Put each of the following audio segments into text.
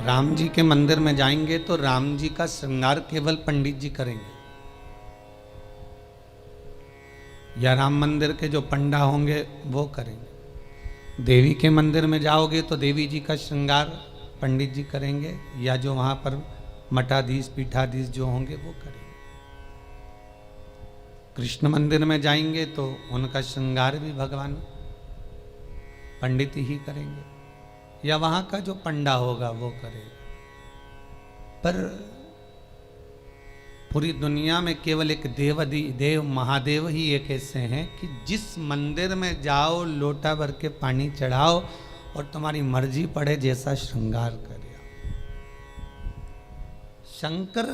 राम जी के मंदिर में जाएंगे तो राम जी का श्रृंगार केवल पंडित जी करेंगे, या राम मंदिर के जो पंडा होंगे वो करेंगे। देवी के मंदिर में जाओगे तो देवी जी का श्रृंगार पंडित जी करेंगे, या जो वहाँ पर मठाधीश पीठाधीश जो होंगे वो करेंगे। कृष्ण मंदिर में जाएंगे तो उनका श्रृंगार भी भगवान पंडित ही करेंगे, या वहाँ का जो पंडा होगा वो करेगा। पर पूरी दुनिया में केवल एक देव महादेव ही एक ऐसे हैं कि जिस मंदिर में जाओ लोटा भर के पानी चढ़ाओ और तुम्हारी मर्जी पड़े जैसा श्रृंगार करे आओ। शंकर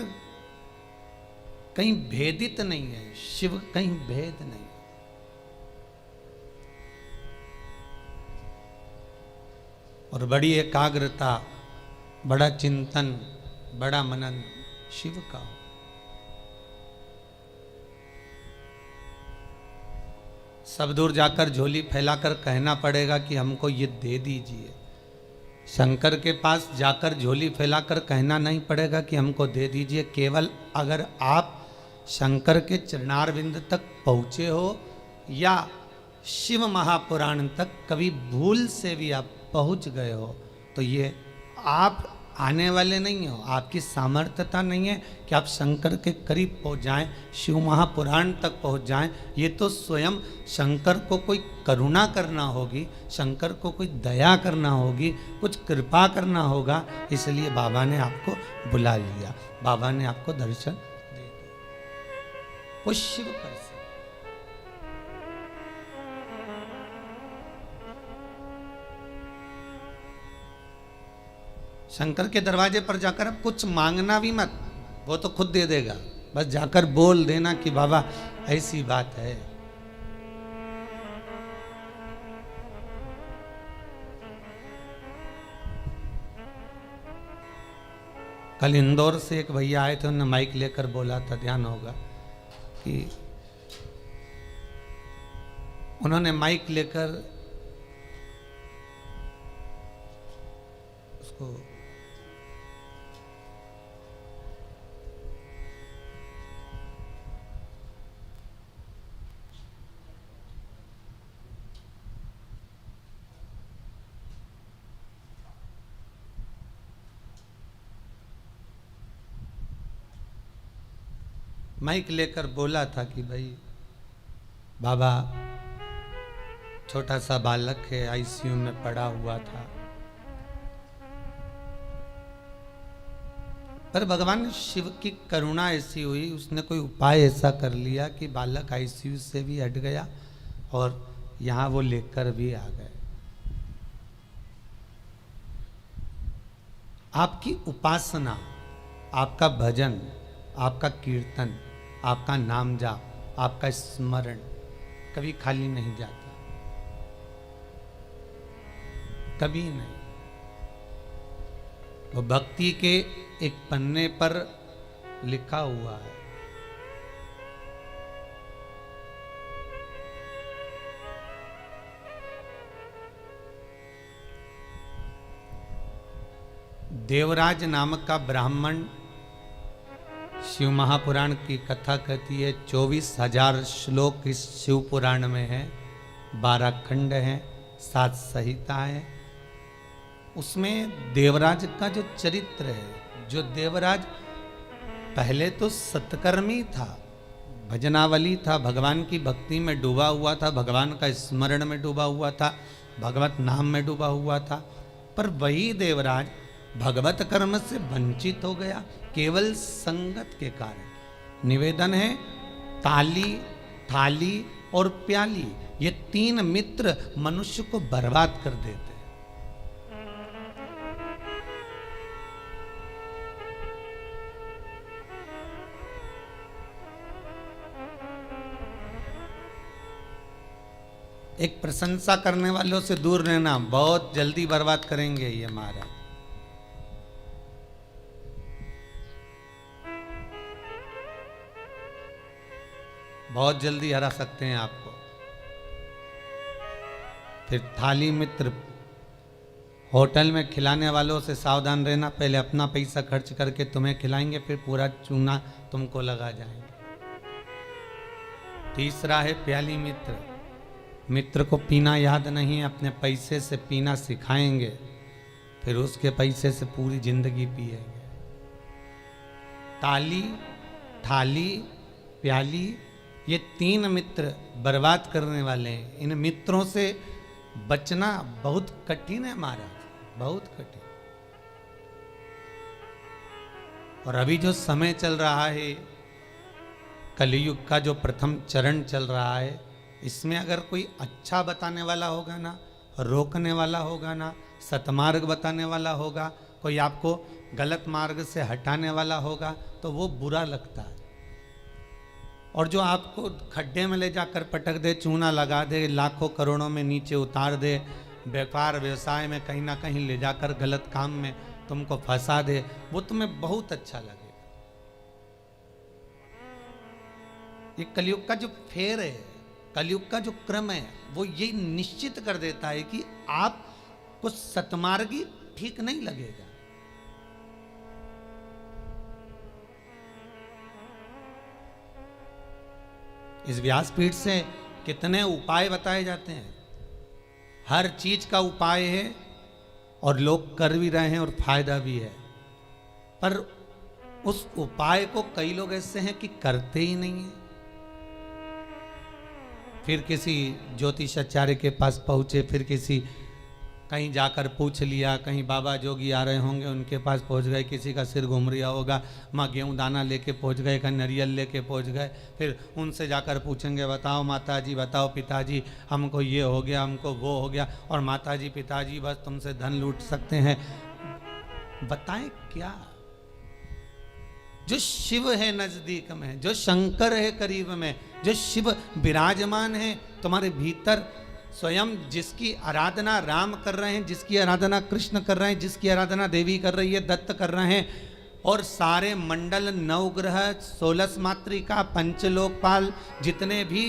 कहीं भेदित नहीं है, शिव कहीं भेद नहीं। और बड़ी एकाग्रता, बड़ा चिंतन, बड़ा मनन शिव का हो। सब दूर जाकर झोली फैलाकर कहना पड़ेगा कि हमको ये दे दीजिए। शंकर के पास जाकर झोली फैलाकर कहना नहीं पड़ेगा कि हमको दे दीजिए। केवल अगर आप शंकर के चरणारविंद तक पहुँचे हो या शिव महापुराण तक कभी भूल से भी आप पहुँच गए हो तो ये आप आने वाले नहीं हो, आपकी सामर्थ्यता नहीं है कि आप शंकर के करीब पहुँच जाएं, शिव महापुराण तक पहुँच जाएं। ये तो स्वयं शंकर को कोई करुणा करना होगी, शंकर को कोई दया करना होगी, कुछ कृपा करना होगा। इसलिए बाबा ने आपको बुला लिया, बाबा ने आपको दर्शन दे दिया। वो शिव कर से शंकर के दरवाजे पर जाकर अब कुछ मांगना भी मत, वो तो खुद दे देगा। बस जाकर बोल देना कि बाबा ऐसी बात है। कल इंदौर से एक भैया आए थे, उन्होंने माइक लेकर बोला था, ध्यान होगा कि उन्होंने माइक लेकर उसको माइक लेकर बोला था कि भाई बाबा छोटा सा बालक है, आईसीयू में पड़ा हुआ था, पर भगवान शिव की करुणा ऐसी हुई, उसने कोई उपाय ऐसा कर लिया कि बालक आईसीयू से भी हट गया और यहाँ वो लेकर भी आ गए। आपकी उपासना, आपका भजन, आपका कीर्तन, आपका नाम जाप, आपका स्मरण कभी खाली नहीं जाता, कभी नहीं। वो भक्ति के एक पन्ने पर लिखा हुआ है। देवराज नामक का ब्राह्मण शिव महापुराण की कथा कहती है। 24,000 श्लोक इस शिव पुराण में है, 12 खंड हैं, 7 संहिता है। उसमें देवराज का जो चरित्र है, जो देवराज पहले तो सत्कर्मी था, भजनावली था, भगवान की भक्ति में डूबा हुआ था, भगवान का स्मरण में डूबा हुआ था, भगवत नाम में डूबा हुआ था। पर वही देवराज भगवत कर्म से वंचित हो गया केवल संगत के कारण। निवेदन है, ताली, थाली और प्याली, ये 3 मित्र मनुष्य को बर्बाद कर देते हैं। एक प्रशंसा करने वालों से दूर रहना, बहुत जल्दी बर्बाद करेंगे ये महाराज। बहुत जल्दी हरा सकते हैं आपको। फिर थाली मित्र होटल में खिलाने वालों से सावधान रहना, पहले अपना पैसा खर्च करके तुम्हें खिलाएंगे, फिर पूरा चूना तुमको लगा जाएंगे। तीसरा है प्याली मित्र। मित्र को पीना याद नहीं, अपने पैसे से पीना सिखाएंगे, फिर उसके पैसे से पूरी जिंदगी पिएंगे। ताली, थाली, प्याली, ये तीन मित्र बर्बाद करने वाले हैं। इन मित्रों से बचना बहुत कठिन है महाराज, बहुत कठिन। और अभी जो समय चल रहा है, कलयुग का जो प्रथम चरण चल रहा है, इसमें अगर कोई अच्छा बताने वाला होगा ना, रोकने वाला होगा ना, सतमार्ग बताने वाला होगा, कोई आपको गलत मार्ग से हटाने वाला होगा, तो वो बुरा लगता है। और जो आपको खड्डे में ले जाकर पटक दे, चूना लगा दे, लाखों करोड़ों में नीचे उतार दे, व्यापार व्यवसाय में कहीं ना कहीं ले जाकर गलत काम में तुमको फंसा दे, वो तुम्हें बहुत अच्छा लगेगा। ये कलयुग का जो फेर है, कलयुग का जो क्रम है, वो ये निश्चित कर देता है कि आपको सतमार्गी ठीक नहीं लगेगा। इस व्यासपीठ से कितने उपाय बताए जाते हैं, हर चीज का उपाय है और लोग कर भी रहे हैं और फायदा भी है, पर उस उपाय को कई लोग ऐसे हैं कि करते ही नहीं है। फिर किसी ज्योतिषाचार्य के पास पहुंचे, फिर किसी कहीं जाकर पूछ लिया, कहीं बाबा जोगी आ रहे होंगे उनके पास पहुंच गए, किसी का सिर घूम रहा होगा, माँ गेहूँ दाना लेके पहुंच गए, कहीं नारियल लेके पहुंच गए, फिर उनसे जाकर पूछेंगे, बताओ माता जी, बताओ पिताजी, हमको ये हो गया, हमको वो हो गया, और माता जी पिताजी बस तुमसे धन लूट सकते हैं। बताएं क्या? जो शिव है नजदीक में, जो शंकर है करीब में, जो शिव विराजमान है तुम्हारे भीतर, स्वयं जिसकी आराधना राम कर रहे हैं, जिसकी आराधना कृष्ण कर रहे हैं, जिसकी आराधना देवी कर रही है, दत्त कर रहे हैं, और सारे मंडल, नवग्रह, 16 मातृका, पंचलोकपाल, जितने भी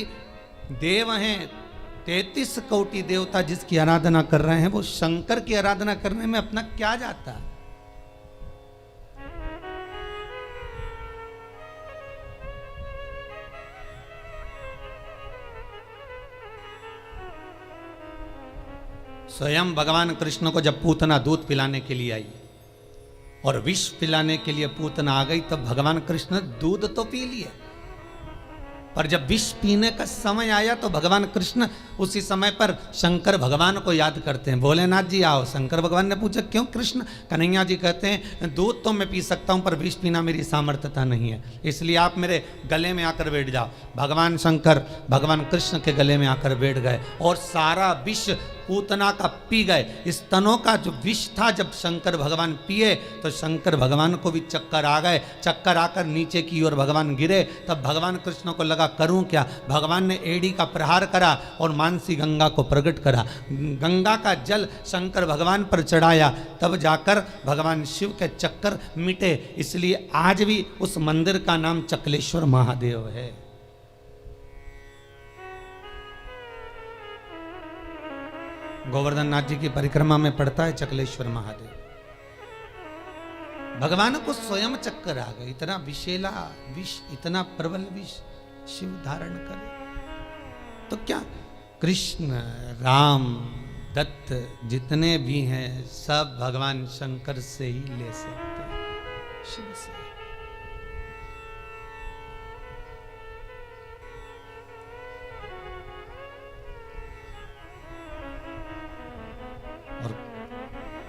देव हैं, 33 कोटि देवता जिसकी आराधना कर रहे हैं, वो शंकर की आराधना करने में अपना क्या जाता है? स्वयं भगवान कृष्ण को जब पूतना दूध पिलाने के लिए आई और विष पिलाने के लिए पूतना आ गई, तब भगवान कृष्ण दूध तो पी लिए, पर जब विष पीने का समय आया तो भगवान कृष्ण उसी समय पर शंकर भगवान को याद करते हैं। भोलेनाथ जी आओ। शंकर भगवान ने पूछा क्यों कृष्ण? कन्हैया जी कहते हैं दूध तो मैं पी सकता हूं, पर विष पीना मेरी सामर्थ्यता नहीं है, इसलिए आप मेरे गले में आकर बैठ जाओ। भगवान शंकर भगवान कृष्ण के गले में आकर बैठ गए और सारा विष पूतना का पी गए। स्तनों का जो विष था जब शंकर भगवान पिए तो शंकर भगवान को भी चक्कर आ गए। चक्कर आकर नीचे की ओर भगवान गिरे। तब भगवान कृष्ण को लगा करूं क्या? भगवान ने एड़ी का प्रहार करा और मानसी गंगा को प्रकट करा। गंगा का जल शंकर भगवान पर चढ़ाया, तब जाकर भगवान शिव के चक्कर मिटे। इसलिए आज भी उस मंदिर का नाम चकलेश्वर महादेव है। गोवर्धन नाथ जी की परिक्रमा में पड़ता है चकलेश्वर महादेव। भगवान को स्वयं चक्कर आ गए। इतना विषैला विष, इतना प्रबल विष शिव धारण करे तो क्या? कृष्ण, राम, दत्त जितने भी हैं सब भगवान शंकर से ही ले सकते हैं, शिव से। और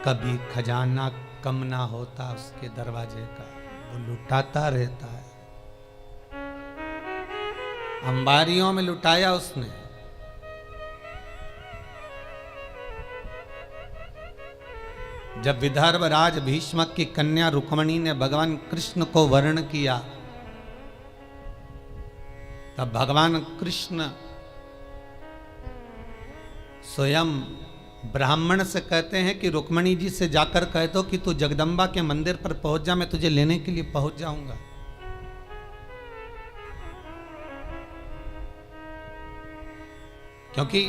कभी खजाना कम ना होता उसके दरवाजे का, वो लुटाता रहता है। अंबारियों में लुटाया उसने। जब विदर्भ राज भीष्मक की कन्या रुक्मणी ने भगवान कृष्ण को वर्ण किया, तब भगवान कृष्ण स्वयं ब्राह्मण से कहते हैं कि रुक्मणी जी से जाकर कह दो कि तू जगदम्बा के मंदिर पर पहुंच जा, मैं तुझे लेने के लिए पहुंच जाऊंगा। क्योंकि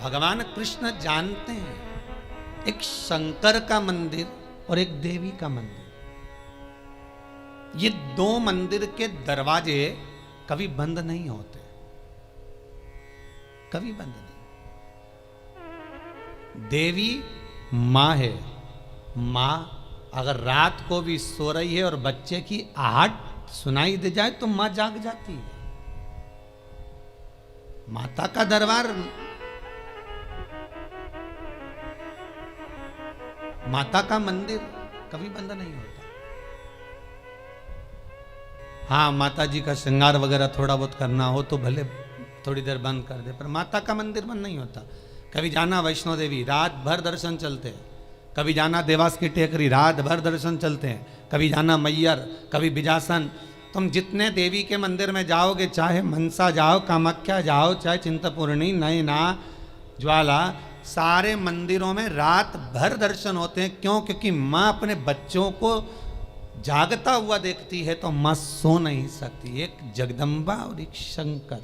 भगवान कृष्ण जानते हैं एक शंकर का मंदिर और एक देवी का मंदिर, ये दो मंदिर के दरवाजे कभी बंद नहीं होते, कभी बंद नहीं। देवी मां है, मां अगर रात को भी सो रही है और बच्चे की आहट सुनाई दे जाए तो मां जाग जाती है। माता का दरबार, माता का मंदिर कभी बंद नहीं होता। हाँ, माता जी का श्रृंगार वगैरह थोड़ा बहुत करना हो तो भले थोड़ी देर बंद कर दे, पर माता का मंदिर बंद नहीं होता। कभी जाना वैष्णो देवी, रात भर दर्शन चलते हैं। कभी जाना देवास की टेकरी, रात भर दर्शन चलते हैं। कभी जाना मैयर, कभी बिजासन। तुम जितने देवी के मंदिर में जाओगे, चाहे मनसा जाओ, कामाख्या जाओ, चाहे चिंतपूर्णी, नैना, ज्वाला, सारे मंदिरों में रात भर दर्शन होते हैं। क्यों? क्योंकि माँ अपने बच्चों को जागता हुआ देखती है तो माँ सो नहीं सकती। एक जगदम्बा और एक शंकर।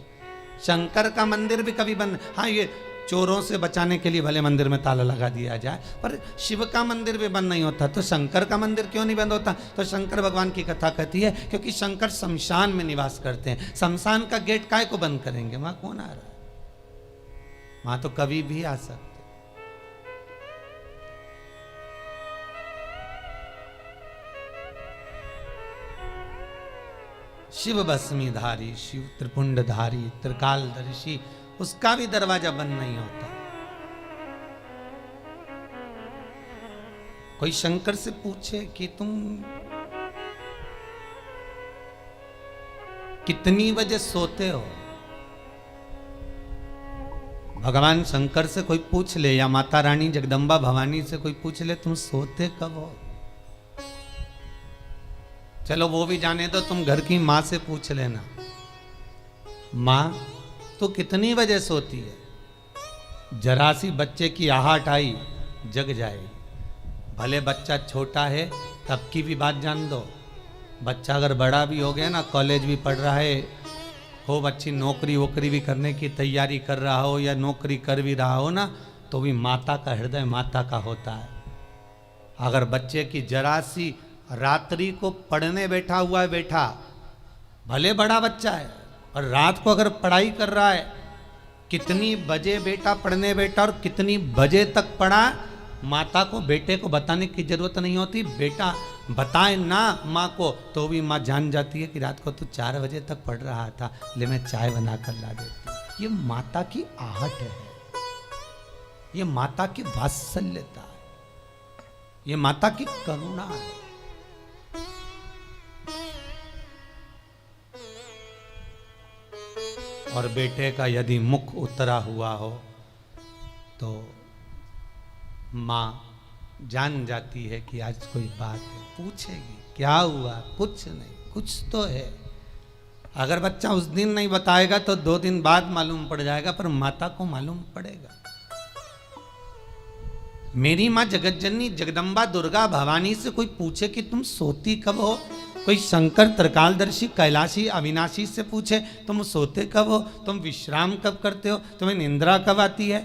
शंकर का मंदिर भी कभी बंद, हाँ ये चोरों से बचाने के लिए भले मंदिर में ताला लगा दिया जाए, पर शिव का मंदिर भी बंद नहीं होता। तो शंकर का मंदिर क्यों नहीं बंद होता? तो शंकर भगवान की कथा कहती है क्योंकि शंकर शमशान में निवास करते हैं। शमशान का गेट काहे को बंद करेंगे? वहां कौन आ रहा है? वहां तो कभी भी आ सकते। शिव भस्मीधारी, शिव त्रिपुंडधारी, त्रिकालदर्शी, उसका भी दरवाजा बंद नहीं होता। कोई शंकर से पूछे कि तुम कितनी बजे सोते हो? भगवान शंकर से कोई पूछ ले या माता रानी जगदम्बा भवानी से कोई पूछ ले तुम सोते कब हो? चलो वो भी जाने दो, तुम घर की माँ से पूछ लेना, माँ तो कितनी बजे सोती है? जरा सी बच्चे की आहट आई जग जाए। भले बच्चा छोटा है तब की भी बात जान दो। बच्चा अगर बड़ा भी हो गया ना, कॉलेज भी पढ़ रहा है, हो बच्ची नौकरी वोकरी भी करने की तैयारी कर रहा हो या नौकरी कर भी रहा हो ना, तो भी माता का हृदय माता का होता है। अगर बच्चे की जरा सी रात्रि को पढ़ने बैठा हुआ है, बैठा भले बड़ा बच्चा है और रात को अगर पढ़ाई कर रहा है, कितनी बजे बेटा पढ़ने बैठा और कितनी बजे तक पढ़ा, माता को बेटे को बताने की जरूरत नहीं होती। बेटा बताए ना माँ को तो भी माँ जान जाती है कि रात को तू 4 बजे तक पढ़ रहा था, ले मैं चाय बना कर ला देती। ये माता की आहट है, ये माता की वात्सल्यता है, ये माता की करुणा है। और बेटे का यदि मुख उतरा हुआ हो तो माँ जान जाती है कि आज कोई बात है, पूछेगी क्या हुआ, कुछ नहीं, कुछ तो है। अगर बच्चा उस दिन नहीं बताएगा तो 2 दिन बाद मालूम पड़ जाएगा, पर माता को मालूम पड़ेगा। मेरी माँ जगतजननी जगदम्बा दुर्गा भवानी से कोई पूछे कि तुम सोती कब हो, कोई शंकर त्रिकालदर्शी कैलाशी अविनाशी से पूछे तुम सोते कब हो, तुम विश्राम कब करते हो, तुम्हें निंद्रा कब आती है।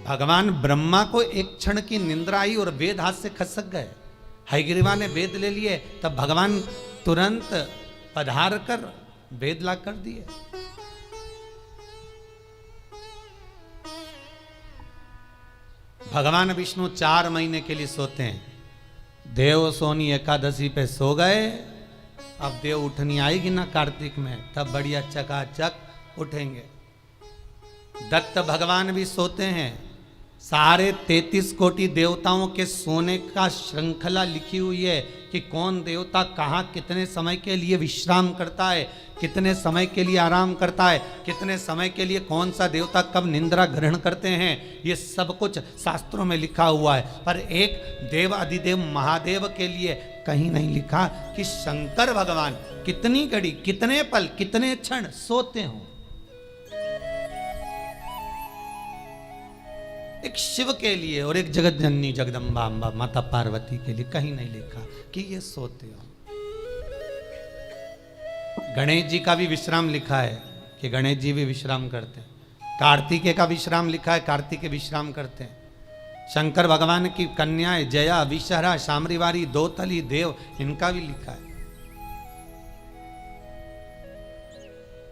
भगवान ब्रह्मा को एक क्षण की निंद्रा आई और वेद हाथ से खसक गए। हयग्रीवा ने वेद ले लिए, तब भगवान तुरंत पधार कर वेद ला कर दिए। भगवान विष्णु 4 महीने के लिए सोते हैं। देव सोनी एकादशी पे सो गए, अब देव उठनी आएगी ना कार्तिक में, तब बढ़िया चकाचक उठेंगे। दत्त भगवान भी सोते हैं। सारे 33 कोटि देवताओं के सोने का श्रृंखला लिखी हुई है कि कौन देवता कहाँ कितने समय के लिए विश्राम करता है, कितने समय के लिए आराम करता है, कितने समय के लिए कौन सा देवता कब निंद्रा ग्रहण करते हैं, ये सब कुछ शास्त्रों में लिखा हुआ है। पर एक देव अधिदेव महादेव के लिए कहीं नहीं लिखा कि शंकर भगवान कितनी घड़ी, कितने पल, कितने क्षण सोते हों। एक शिव के लिए और एक जगत जननी जगदम्बा अम्बा माता पार्वती के लिए कहीं नहीं लिखा कि ये सोते हो। गणेश जी का भी विश्राम लिखा है कि गणेश जी भी विश्राम करते हैं। कार्तिकेय का विश्राम लिखा है, कार्तिकेय विश्राम करते हैं। शंकर भगवान की कन्याएं जया, विषहरा, शामरीवारी, दोतली, देव, इनका भी लिखा है,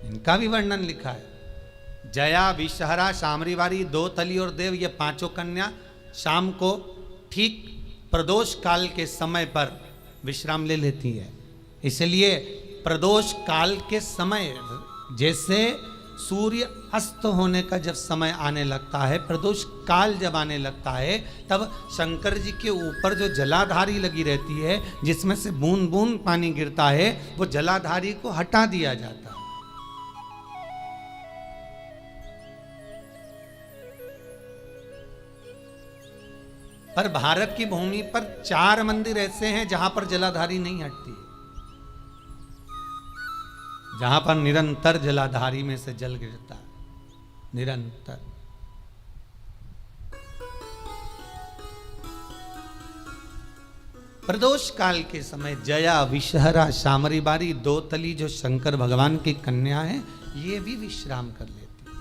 इनका भी वर्णन लिखा है। जया, विषहरा, शामरीवारी, दोतली और देव, ये पांचों कन्या शाम को ठीक प्रदोष काल के समय पर विश्राम ले लेती है। इसलिए प्रदोष काल के समय, जैसे सूर्य अस्त होने का जब समय आने लगता है, प्रदोष काल जब आने लगता है, तब शंकर जी के ऊपर जो जलाधारी लगी रहती है, जिसमें से बूंद बूंद पानी गिरता है, वो जलाधारी को हटा दिया जाता है। पर भारत की भूमि पर 4 मंदिर ऐसे हैं जहां पर जलाधारी नहीं हटती, जहां पर निरंतर जलाधारी में से जल गिरता है, निरंतर। प्रदोष काल के समय जया, विषहरा, शामरीबारी, दोतली जो शंकर भगवान की कन्या है, ये भी विश्राम कर लेती है।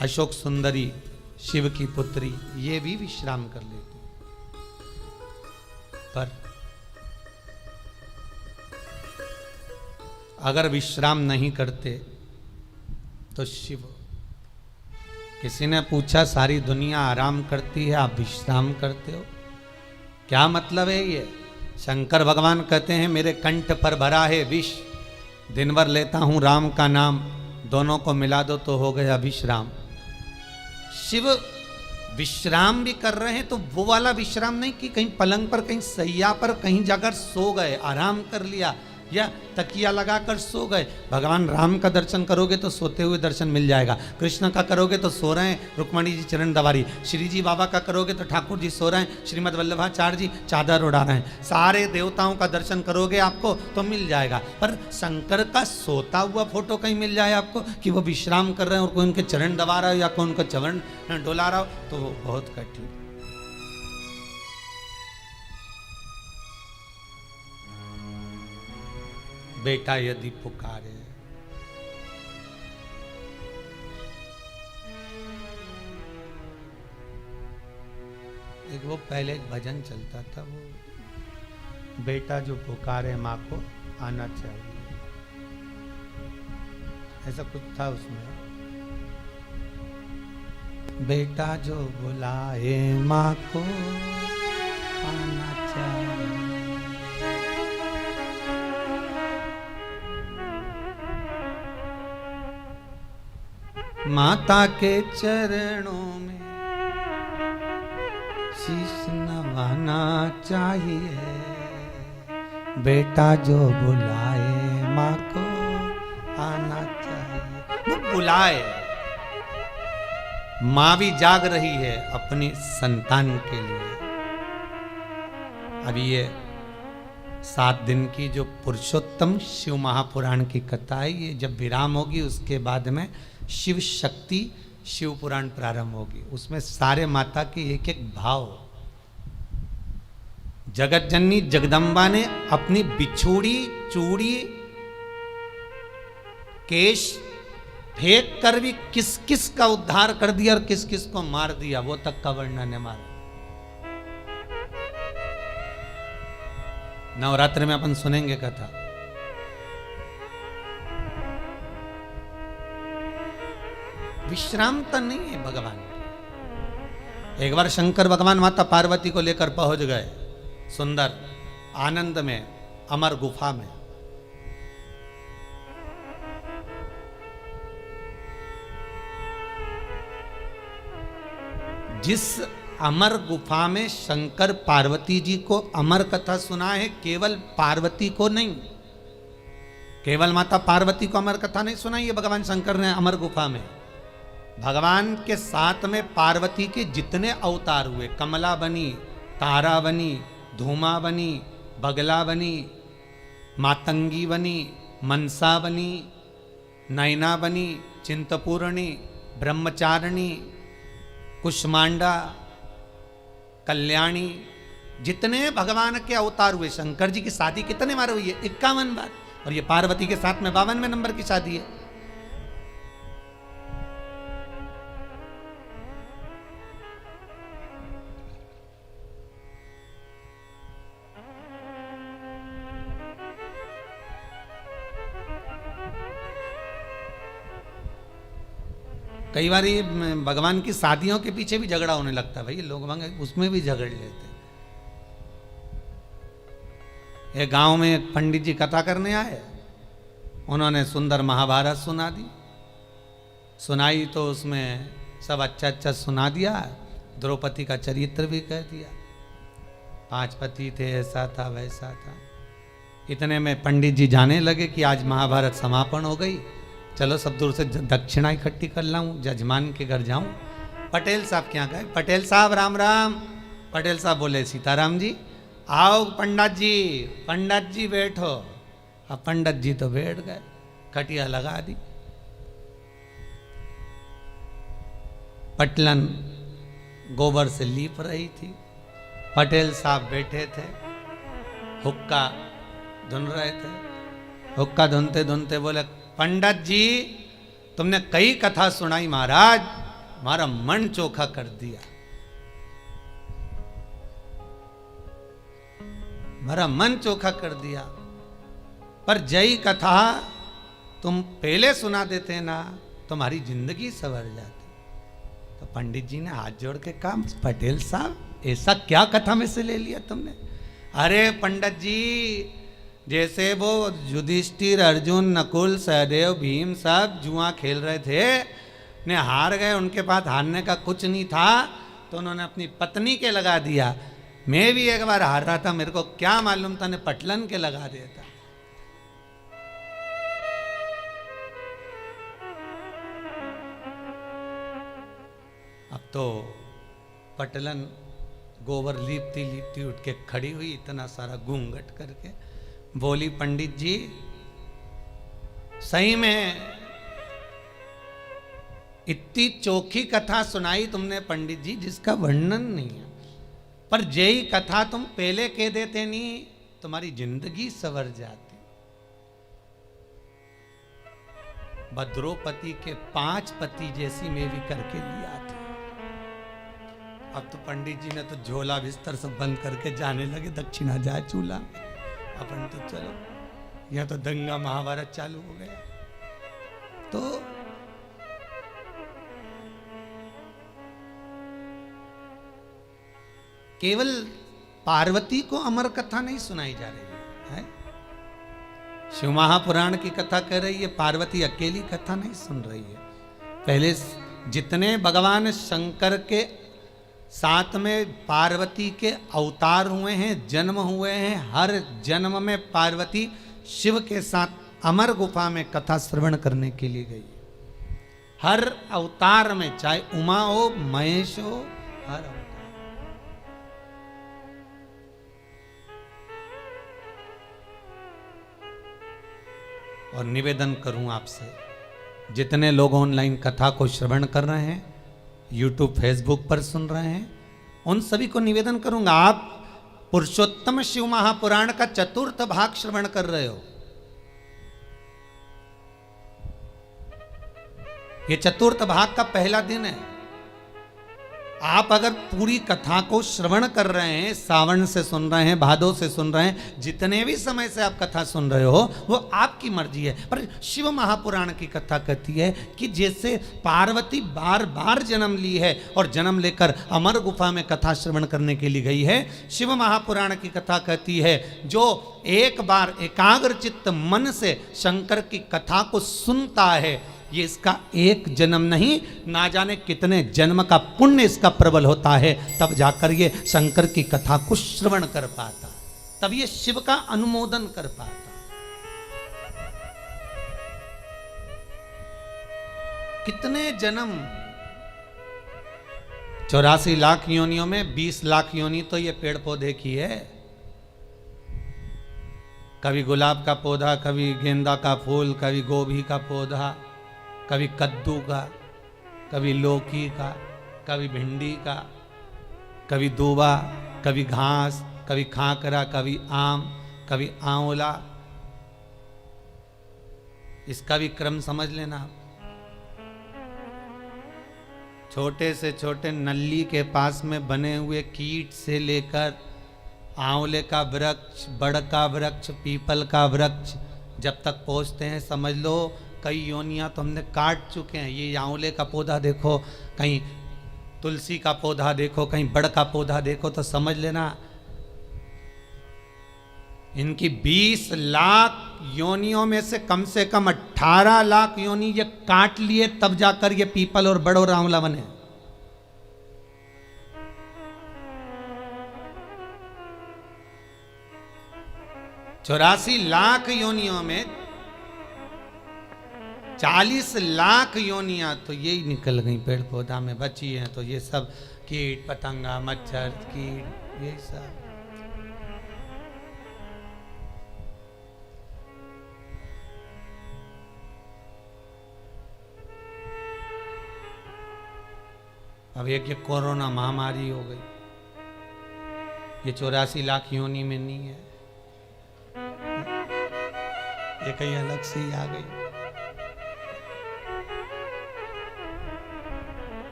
अशोक सुंदरी, शिव की पुत्री, ये भी विश्राम कर लेती। पर अगर विश्राम नहीं करते तो शिव, किसी ने पूछा सारी दुनिया आराम करती है, आप विश्राम करते हो, क्या मतलब है ये? शंकर भगवान कहते हैं मेरे कंठ पर भरा है विष, दिन भर लेता हूं राम का नाम, दोनों को मिला दो तो हो गया विश्राम। शिव विश्राम भी कर रहे हैं तो वो वाला विश्राम नहीं कि कहीं पलंग पर, कहीं सैया पर, कहीं जाकर सो गए, आराम कर लिया, या तकिया लगाकर सो गए। भगवान राम का दर्शन करोगे तो सोते हुए दर्शन मिल जाएगा, कृष्ण का करोगे तो सो रहे हैं रुक्मणी जी चरण दबारी, श्री जी बाबा का करोगे तो ठाकुर जी सो रहे हैं, श्रीमद वल्लभाचार्य जी चादर उड़ा रहे हैं, सारे देवताओं का दर्शन करोगे आपको तो मिल जाएगा। पर शंकर का सोता हुआ फोटो कहीं मिल जाए आपको कि वो विश्राम कर रहे हैं और कोई उनके चरण दबा रहा हो या कोई उनका चरण डोला रहा हो, तो वो बहुत कठिन। बेटा यदि पुकारे, एक वो पहले एक भजन चलता था, वो बेटा जो पुकारे माँ को आना चाहिए, ऐसा कुछ था उसमें। बेटा जो बुलाए माँ को आना चाहिए। माता के चरणों में शीश नवाना चाहिए, बेटा जो बुलाए माँ को आना चाहिए। वो बुलाए, माँ भी जाग रही है अपनी संतान के लिए। अभी ये 7 दिन की जो पुरुषोत्तम शिव महापुराण की कथा है, ये जब विराम होगी उसके बाद में शिव शक्ति शिव पुराण प्रारंभ होगी। उसमें सारे माता के एक एक भाव, जगत जननी जगदम्बा ने अपनी बिछोड़ी चूड़ी केश फेंक कर भी किस किस का उद्धार कर दिया और किस किस को मार दिया, वो तक का वर्णन है मारा। नवरात्र में अपन सुनेंगे कथा। विश्रामता नहीं है भगवान। एक बार शंकर भगवान माता पार्वती को लेकर पहुंच गए सुंदर आनंद में, अमर गुफा में। जिस अमर गुफा में शंकर पार्वती जी को अमर कथा सुना है, केवल पार्वती को नहीं, केवल माता पार्वती को अमर कथा नहीं सुनाई है भगवान शंकर ने अमर गुफा में। भगवान के साथ में पार्वती के जितने अवतार हुए, कमला बनी, तारा बनी, धूमा बनी, बगला बनी, मातंगी बनी, मनसा बनी, नैना बनी, चिंतपूर्णी, ब्रह्मचारिणी, कुष्मांडा, कल्याणी, जितने भगवान के अवतार हुए। शंकर जी की शादी कितने बार हुई है? 51 बार। और ये पार्वती के साथ में 52वें नंबर की शादी है। कई बार ये भगवान की शादियों के पीछे भी झगड़ा होने लगता है, भाई लोग उसमें भी झगड़ लेते। एक गांव में एक पंडित जी कथा करने आए, उन्होंने सुंदर महाभारत सुना दी, सुनाई तो उसमें सब अच्छा अच्छा सुना दिया, द्रौपदी का चरित्र भी कह दिया, 5 पति थे, ऐसा था वैसा था। इतने में पंडित जी जाने लगे कि आज महाभारत समापन हो गई, चलो सब दूर से दक्षिणा इकट्ठी कर लाऊं, जजमान के घर जाऊं। पटेल साहब क्या गए, पटेल साहब राम राम। पटेल साहब बोले सीताराम जी। आओ पंडित जी बैठो। अब पंडित जी तो बैठ गए, खटिया लगा दी, पटलन गोबर से लीप रही थी, पटेल साहब बैठे थे, हुक्का धुन रहे थे। हुक्का धुनते धुनते बोले, पंडित जी तुमने कई कथा सुनाई महाराज, हमारा मन चोखा कर दिया, हमारा मन चोखा कर दिया, पर जय कथा तुम पहले सुना देते ना, तुम्हारी जिंदगी संवर जाती। तो पंडित जी ने हाथ जोड़ के कहा, पटेल साहब ऐसा क्या कथा में से ले लिया तुमने? अरे पंडित जी, जैसे वो युधिष्ठिर, अर्जुन, नकुल, सहदेव, भीम सब जुआ खेल रहे थे, ने हार गए, उनके पास हारने का कुछ नहीं था, तो उन्होंने अपनी पत्नी के लगा दिया। मैं भी एक बार हार रहा था, मेरे को क्या मालूम था, ने पटलन के लगा दिया था। अब तो पटलन गोबर लीपती लीपती उठ के खड़ी हुई, इतना सारा घूंघट करके बोली, पंडित जी सही में इतनी चोखी कथा सुनाई तुमने पंडित जी, जिसका वर्णन नहीं है, पर यही कथा तुम पहले कह देते नहीं, तुम्हारी जिंदगी संवर जाती। द्रौपदी के 5 पति जैसी मैं भी करके लिया थी। अब तो पंडित जी ने तो झोला बिस्तर सब बंद करके जाने लगे, दक्षिणा जाए चूल्हा, अपन तो चलो, यह तो दंगा महाभारत चालू हो गया। तो केवल पार्वती को अमर कथा नहीं सुनाई जा रही है, शिव महापुराण की कथा कह रही है, पार्वती अकेली कथा नहीं सुन रही है। पहले जितने भगवान शंकर के साथ में पार्वती के अवतार हुए हैं, जन्म हुए हैं, हर जन्म में पार्वती शिव के साथ अमर गुफा में कथा श्रवण करने के लिए गई। हर अवतार में, चाहे उमा हो, महेश हो, हर अवतार। और निवेदन करूं आपसे, जितने लोग ऑनलाइन कथा को श्रवण कर रहे हैं, यूट्यूब फेसबुक पर सुन रहे हैं, उन सभी को निवेदन करूंगा, आप पुरुषोत्तम शिव महापुराण का 4th भाग श्रवण कर रहे हो। ये 4th भाग का पहला दिन है। आप अगर पूरी कथा को श्रवण कर रहे हैं, सावन से सुन रहे हैं, भादो से सुन रहे हैं, जितने भी समय से आप कथा सुन रहे हो, वो आपकी मर्जी है। पर शिव महापुराण की कथा कहती है कि जैसे पार्वती बार बार जन्म ली है और जन्म लेकर अमर गुफा में कथा श्रवण करने के लिए गई है, शिव महापुराण की कथा कहती है जो एक बार एकाग्र चित्त मन से शंकर की कथा को सुनता है, ये इसका एक जन्म नहीं, ना जाने कितने जन्म का पुण्य इसका प्रबल होता है, तब जाकर ये शंकर की कथा को श्रवण कर पाता, तब ये शिव का अनुमोदन कर पाता। कितने जन्म, 84 लाख योनियों में 20 लाख योनि तो ये पेड़ पौधे की है। कभी गुलाब का पौधा, कभी गेंदा का फूल, कभी गोभी का पौधा, कभी कद्दू का, कभी लौकी का, कभी भिंडी का, कभी दूबा, कभी घास, कभी खाकरा, कभी आम, कभी आंवला। इसका भी क्रम समझ लेना। छोटे से छोटे नल्ली के पास में बने हुए कीट से लेकर आंवले का वृक्ष, बड़ का वृक्ष, पीपल का वृक्ष, जब तक पहुंचते हैं समझ लो कई योनियां तो हमने काट चुके हैं। ये आंवले का पौधा देखो, कहीं तुलसी का पौधा देखो, कहीं बड़ का पौधा देखो, तो समझ लेना इनकी 20 लाख योनियों में से कम 18 लाख योनि ये काट लिए, तब जाकर ये पीपल और बड़ और आंवला बने। चौरासी लाख योनियों में 40 लाख योनियां तो यही निकल गई पेड़ पौधा में बची हैं। तो ये सब कीट पतंगा मच्छर कीट ये सब। अब एक ये कोरोना महामारी हो गई, ये 84 लाख योनि में नहीं है, ये कहीं अलग से ही आ गई।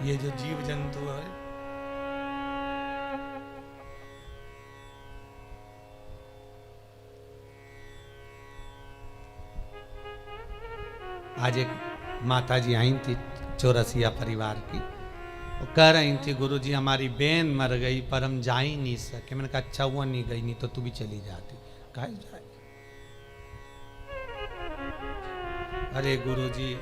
ये जो जीव जंतु है, आज एक माता जी आई थी चौरसिया परिवार की, वो कह रही थी गुरुजी हमारी बहन मर गई पर हम जा ही नहीं सके। मैंने कहा अच्छा हुआ नहीं गई, नहीं तो तू भी चली जाती। कहा जाए अरे गुरुजी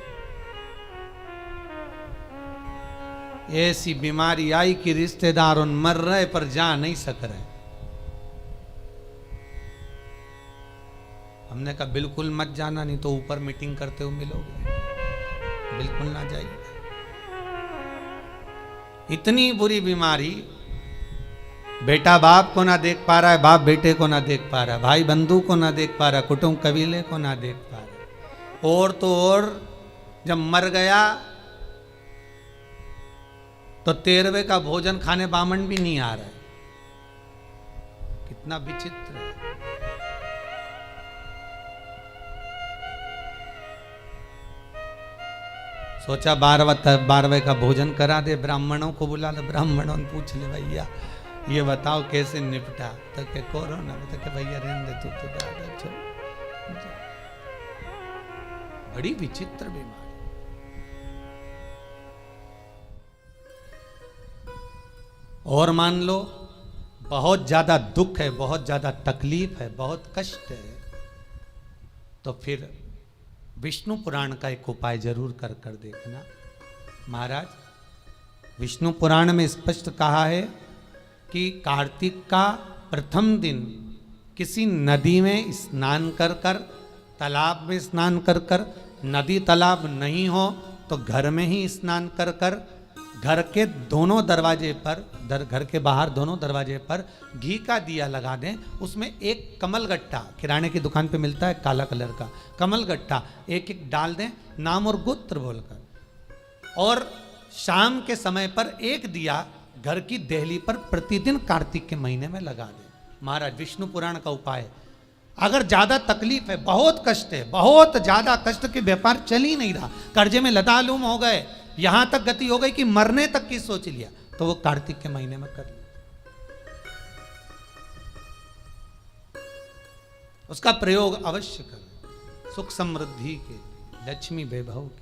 ऐसी बीमारी आई कि रिश्तेदार उन मर रहे पर जा नहीं सक रहे। हमने कहा बिल्कुल मत जाना, नहीं तो ऊपर मीटिंग करते हुए मिलोगे, बिल्कुल ना जाइए। इतनी बुरी बीमारी, बेटा बाप को ना देख पा रहा है, बाप बेटे को ना देख पा रहा है, भाई बंधु को ना देख पा रहा है, कुटुंब कबीले को ना देख पा रहा। और तो और जब मर गया तो 13वें का भोजन खाने बामन भी नहीं आ रहा है। कितना विचित्र है। सोचा 12वें का भोजन करा दे, ब्राह्मणों को बुला ले, ब्राह्मणों ने पूछ ले भैया ये बताओ कैसे निपटा, तो के कोरोना में, तो के भैया रहने दे तू तो दादा छोड़। बड़ी विचित्र बीमारी। और मान लो बहुत ज्यादा दुख है, बहुत ज्यादा तकलीफ है, बहुत कष्ट है, तो फिर विष्णु पुराण का एक उपाय जरूर कर देखना। महाराज विष्णु पुराण में स्पष्ट कहा है कि कार्तिक का प्रथम दिन किसी नदी में स्नान कर कर, तालाब में स्नान कर कर, नदी तालाब नहीं हो तो घर में ही स्नान कर कर, घर के दोनों दरवाजे पर, घर के बाहर दोनों दरवाजे पर घी का दिया लगा दें। उसमें एक कमल गट्टा, किराने की दुकान पे मिलता है काला कलर का कमल गट्टा, एक एक डाल दें नाम और गोत्र बोलकर। और शाम के समय पर एक दिया घर की देहली पर प्रतिदिन कार्तिक के महीने में लगा दें। महाराज विष्णु पुराण का उपाय। अगर ज्यादा तकलीफ है, बहुत कष्ट है, बहुत ज्यादा कष्ट के व्यापार चल ही नहीं रहा, कर्जे में लतालूम हो गए, यहां तक गति हो गई कि मरने तक की सोच लिया, तो वो कार्तिक के महीने में कर लिया। उसका प्रयोग अवश्य करें, सुख समृद्धि के, लक्ष्मी वैभव के।